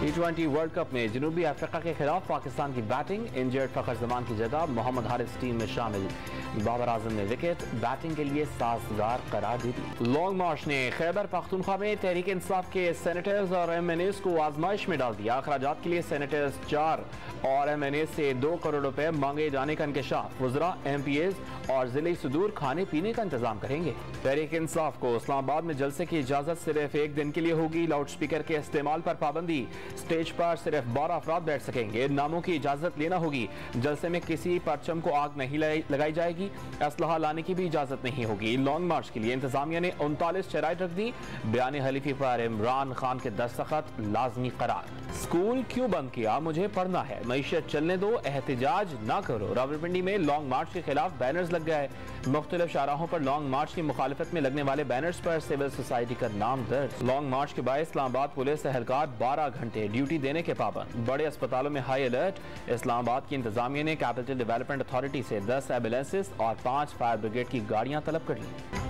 T20 world cup में जनूबी Africa के खिलाफ पाकिस्तान की बैटिंग, इंजर्ड फखर जमान की जगह मोहम्मद हारिस टीम में शामिल। बाबर आजम ने विकेट, बैटिंग के लिए साजगार करार दे दी। लॉन्ग मार्च ने खैबर पख्तूनख्वा में तहरीक इंसाफ के सेनेटर्स और MNAs को आजमाइश में डाल दिया। अखराजात के लिए सेनेटर्स 4 और MNAs से 2 करोड़ रुपए मांगे जाने का इंकशाफ। वज़रा, MPAs और जिले सुदूर खाने पीने का इंतजाम करेंगे। तहरीक इंसाफ को इस्लामाबाद में जलसे की इजाजत सिर्फ 1 दिन के लिए होगी। लाउड स्पीकर के इस्तेमाल पर पाबंदी। स्टेज पर सिर्फ 12 अफराद बैठ सकेंगे। नामों की इजाजत लेना होगी। जलसे में किसी परचम को आग नहीं लगाई जाएगी। असलहा लाने की भी इजाजत नहीं होगी। लॉन्ग मार्च के लिए इंतजामिया ने 39 शराइत रख दी। बयान हलीफी पर इमरान खान के दस्तखत लाजमी करार। स्कूल क्यों बंद किया? मुझे पढ़ना है। मईशत चलने दो, एहतजाज ना करो। रावलपिंडी में लॉन्ग मार्च के खिलाफ बैनर्स लग गए। मुख्तलिफ शाहराहों पर लॉन्ग मार्च की मुखालिफत में लगने वाले बैनर्स पर सिविल सोसाइटी का नाम दर्ज। लॉन्ग मार्च के बाद इस्लामाबाद पुलिस एहलकार 12 घंटे ड्यूटी देने के पाबंद। बड़े अस्पतालों में हाई अलर्ट। इस्लामाबाद की इंतजामिया ने कैपिटल डेवलपमेंट अथॉरिटी से 10 एम्बुलेंसेस और 5 फायर ब्रिगेड की गाड़ियां तलब कर ली।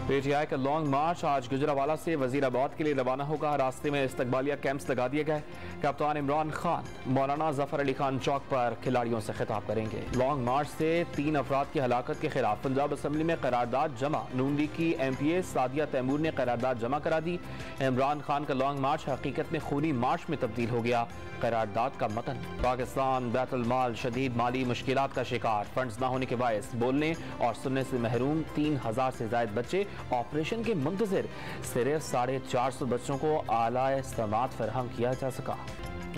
PTI का लॉन्ग मार्च आज गुजरावाला से वजीराबाद के लिए रवाना होगा। रास्ते में इस्तकबालिया कैंप्स लगा दिए गए। कप्तान इमरान खान मौलाना जफर अली खान चौक पर खिलाड़ियों से खिताब करेंगे। लॉन्ग मार्च से 3 अफराद की हलाकत के खिलाफ पंजाब असम्बली में करारदाद जमा। नून लीग की MPA सादिया तैमूर ने करारदाद जमा करा दी। इमरान खान का लॉन्ग मार्च हकीकत में खूनी मार्च में तब्दील हो गया। करारदाद का मतन। पाकिस्तान बैतुल माल शदीद माली मुश्किलात का शिकार। फंड्स न होने के बायस बोलने और सुनने से महरूम 3000 से ज्यादा बच्चे ऑपरेशन के मुंतजिर। सिर्फ 450 बच्चों को आला समात फराहम किया जा सका।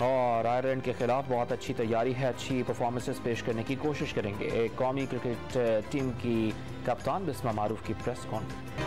और आयरलैंड के खिलाफ बहुत अच्छी तैयारी है। अच्छी परफॉर्मेंसेस पेश करने की कोशिश करेंगे। एक कौमी क्रिकेट टीम की कप्तान बिस्मा मारूफ की प्रेस कॉन्फ्रेंस।